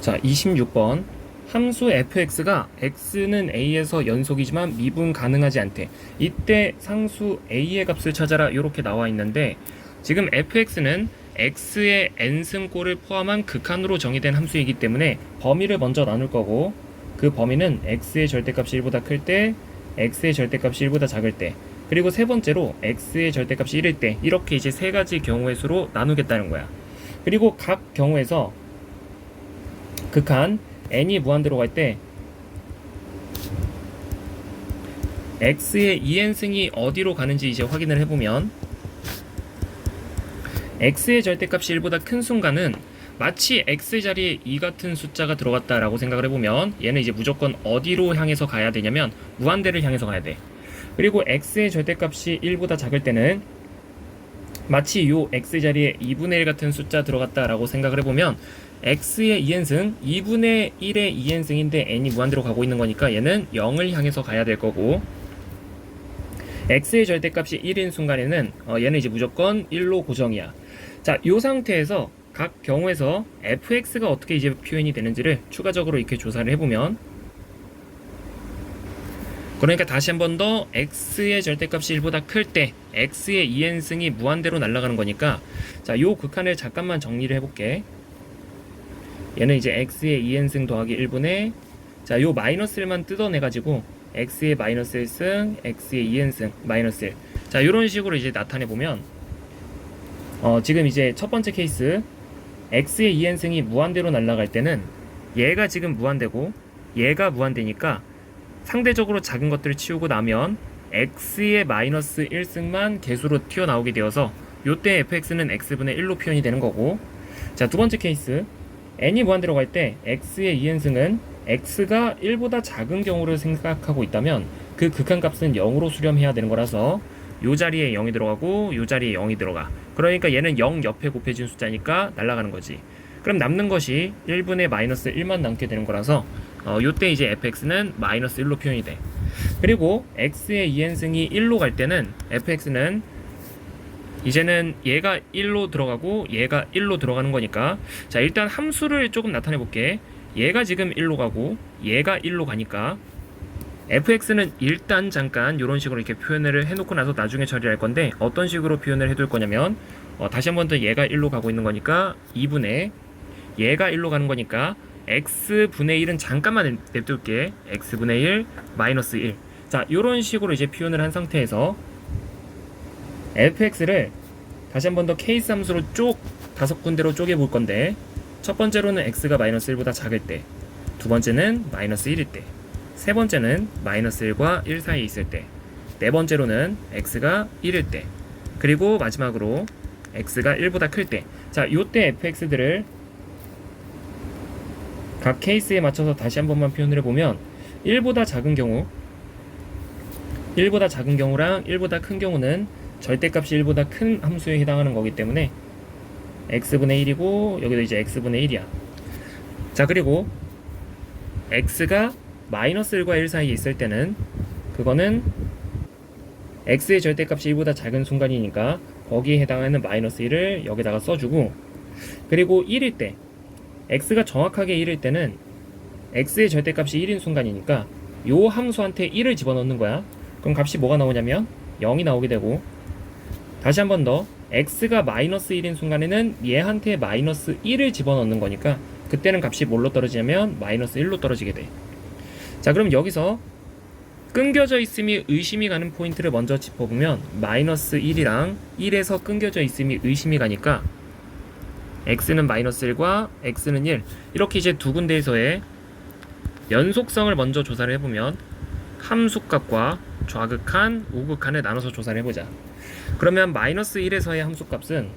자, 26번. 함수 fx가 x는 a에서 연속이지만 미분 가능하지 않대. 이때 상수 a의 값을 찾아라. 이렇게 나와 있는데 지금 fx는 x의 n승꼴을 포함한 극한으로 정의된 함수이기 때문에 범위를 먼저 나눌 거고, 그 범위는 x의 절대값이 1보다 클 때, x의 절대값이 1보다 작을 때, 그리고 세 번째로 x의 절대값이 1일 때, 이렇게 이제 세 가지 경우의 수로 나누겠다는 거야. 그리고 각 경우에서 극한 n이 무한대로 갈 때 x의 2n승이 어디로 가는지 이제 확인을 해보면, x의 절대값이 1보다 큰 순간은 마치 x 자리에 2 같은 숫자가 들어갔다라고 생각을 해보면 얘는 이제 무조건 어디로 향해서 가야 되냐면 무한대를 향해서 가야 돼. 그리고 x의 절대값이 1보다 작을 때는 마치 요 x 자리에 2분의 1 같은 숫자 들어갔다라고 생각을 해보면 x의 2n승 2분의 1의 2n승인데 n이 무한대로 가고 있는 거니까 얘는 0을 향해서 가야 될 거고, x의 절대값이 1인 순간에는 얘는 이제 무조건 1로 고정이야. 자, 이 상태에서 각 경우에서 fx가 어떻게 이제 표현이 되는지를 추가적으로 이렇게 조사를 해보면, 그러니까 다시 한 번 더 x의 절대값이 1보다 클 때 x의 2n승이 무한대로 날아가는 거니까, 자, 요 극한을 잠깐만 정리를 해볼게. 얘는 이제 x의 2n승 더하기 1분의, 자, 요 마이너스 1만 뜯어내가지고 x의 마이너스 1승, x의 2n승, 마이너스 1. 자, 요런 식으로 이제 나타내보면, 지금 이제 첫 번째 케이스, x의 2n승이 무한대로 날아갈 때는 얘가 지금 무한대고 얘가 무한대니까 상대적으로 작은 것들을 치우고 나면 x의 마이너스 1승만 개수로 튀어나오게 되어서 요때 fx는 x분의 1로 표현이 되는 거고, 자, 두 번째 케이스, n이 무한대로 갈 때 x의 2n승은 x가 1보다 작은 경우를 생각하고 있다면 그 극한값은 0으로 수렴해야 되는 거라서 요 자리에 0이 들어가고 요 자리에 0이 들어가. 그러니까 얘는 0 옆에 곱해진 숫자니까 날아가는 거지. 그럼 남는 것이 1분의 마이너스 1만 남게 되는 거라서 요때 이제 fx는 마이너스 1로 표현이 돼. 그리고 x의 2n승이 1로 갈 때는 fx는 이제는 얘가 1로 들어가고 얘가 1로 들어가는 거니까, 자, 일단 함수를 조금 나타내 볼게. 얘가 지금 1로 가고 얘가 1로 가니까 fx는 일단 잠깐 이런 식으로 이렇게 표현을 해놓고 나서 나중에 처리할 건데, 어떤 식으로 표현을 해둘 거냐면, 다시 한 번 더 얘가 1로 가고 있는 거니까 2분의, 얘가 1로 가는 거니까 x분의 1은 잠깐만 냅둘게. x분의 1 마이너스 1. 자, 이런 식으로 이제 표현을 한 상태에서 fx를 다시 한 번 더 케이스 함수로 쭉 5군데로 쪼개 볼 건데, 첫 번째로는 x가 마이너스 1보다 작을 때, 두 번째는 마이너스 1일 때, 세 번째는 마이너스 1과 1 사이에 있을 때, 네 번째로는 x가 1일 때, 그리고 마지막으로 x가 1보다 클 때. 자, 요때 fx들을 각 케이스에 맞춰서 다시 한 번만 표현을 해보면, 1보다 작은 경우, 1보다 작은 경우랑 1보다 큰 경우는 절대값이 1보다 큰 함수에 해당하는 거기 때문에 x분의 1이고 여기도 이제 x분의 1이야. 자, 그리고 x가 마이너스 1과 1 사이에 있을 때는 그거는 x의 절대값이 1보다 작은 순간이니까 거기에 해당하는 마이너스 1을 여기다가 써주고, 그리고 1일 때, x가 정확하게 1일 때는 x의 절대값이 1인 순간이니까 요 함수한테 1을 집어넣는 거야. 그럼 값이 뭐가 나오냐면 0이 나오게 되고, 다시 한 번 더 x가 마이너스 1인 순간에는 얘한테 마이너스 1을 집어넣는 거니까 그때는 값이 뭘로 떨어지냐면 마이너스 1로 떨어지게 돼. 자, 그럼 여기서 끊겨져 있음이 의심이 가는 포인트를 먼저 짚어보면, 마이너스 1이랑 1에서 끊겨져 있음이 의심이 가니까 x는 마이너스 1과 x는 1, 이렇게 이제 두 군데에서의 연속성을 먼저 조사를 해보면 함수값과 좌극한, 우극한을 나눠서 조사를 해보자. 그러면 마이너스 1에서의 함수값은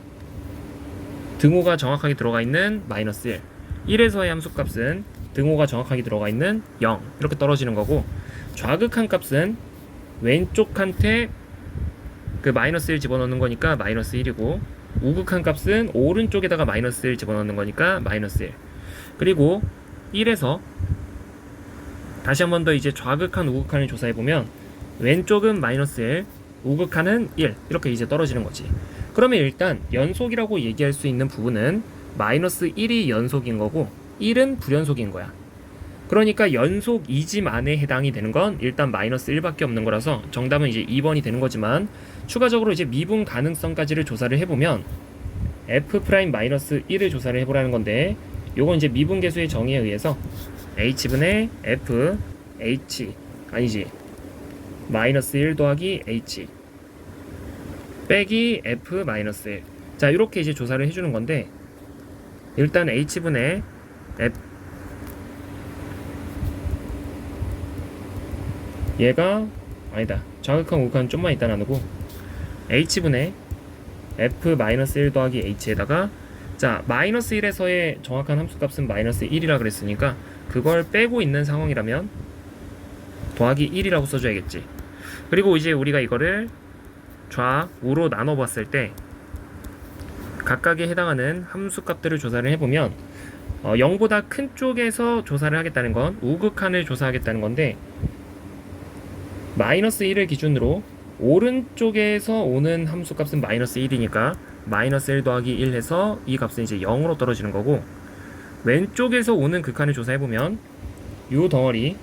등호가 정확하게 들어가 있는 마이너스 1, 1에서의 함수값은 등호가 정확하게 들어가 있는 0, 이렇게 떨어지는 거고, 좌극한 값은 왼쪽한테 그 마이너스 1 집어넣는 거니까 마이너스 1이고, 우극한 값은 오른쪽에다가 마이너스 1 집어넣는 거니까 마이너스 1. 그리고 1에서 다시 한 번 더 이제 좌극한, 우극한을 조사해보면 왼쪽은 마이너스 1, 우극한은 1, 이렇게 이제 떨어지는 거지. 그러면 일단 연속이라고 얘기할 수 있는 부분은 마이너스 1이 연속인 거고, 1은 불연속인 거야. 그러니까 연속 2지만에 해당이 되는 건 일단 마이너스 1밖에 없는 거라서 정답은 이제 2번이 되는 거지만, 추가적으로 이제 미분 가능성까지를 조사를 해보면 f'-1을 조사를 해보라는 건데, 요건 이제 미분계수의 정의에 의해서 h분의 f h 아니지 마이너스 1 더하기 h 빼기 f 마이너스 1. 자, 이렇게 이제 조사를 해주는 건데, 일단 h분의 f, 얘가 아니다, 좌극한 우극한 좀만 이따 나누고 h분의 f 마이너스 1 더하기 h에다가, 자 마이너스 1에서의 정확한 함수값은 마이너스 1이라 그랬으니까 그걸 빼고 있는 상황이라면 더하기 1이라고 써줘야겠지. 그리고 이제 우리가 이거를 좌우로 나눠봤을 때 각각에 해당하는 함수값들을 조사를 해보면 0보다 큰 쪽에서 조사를 하겠다는 건 우극한을 조사하겠다는 건데, 마이너스 1을 기준으로 오른쪽에서 오는 함수값은 마이너스 1이니까 마이너스 1 더하기 1 해서 이 값은 이제 0으로 떨어지는 거고, 왼쪽에서 오는 극한을 조사해보면 요 덩어리,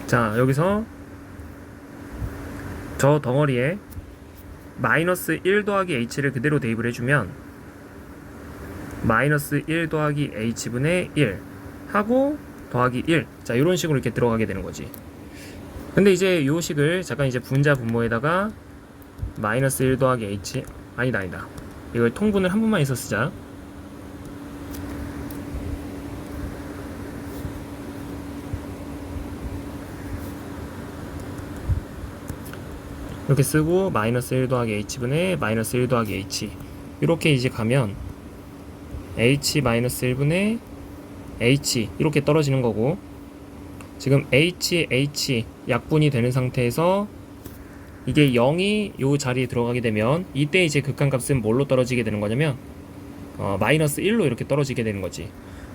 자 여기서 저 덩어리에 마이너스 1 더하기 h를 그대로 대입을 해주면 마이너스 1 더하기 h분의 1 하고 더하기 1, 자 이런 식으로 이렇게 들어가게 되는 거지. 근데 이제 요 식을 잠깐 이제 분자 분모에다가 마이너스 1 더하기 h, 아니다 이걸 통분을 한 번만 해서 쓰자. 이렇게 쓰고 마이너스 1 더하기 h분의 마이너스 1 더하기 h, 이렇게 이제 가면 h 마이너스 1분의 h 이렇게 떨어지는 거고, 지금 h 약분이 되는 상태에서 이게 0이 요 자리에 들어가게 되면 이때 이제 극한값은 뭘로 떨어지게 되는 거냐면 마이너스 1로 이렇게 떨어지게 되는 거지.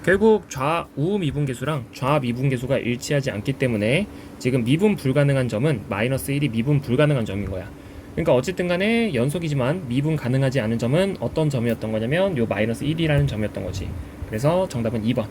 결국 좌우 미분계수랑 좌 미분계수가 일치하지 않기 때문에 지금 미분 불가능한 점은 마이너스 1이 미분 불가능한 점인 거야. 그러니까 어쨌든 간에 연속이지만 미분 가능하지 않은 점은 어떤 점이었던 거냐면 요 마이너스 1이라는 점이었던 거지. 그래서 정답은 2번.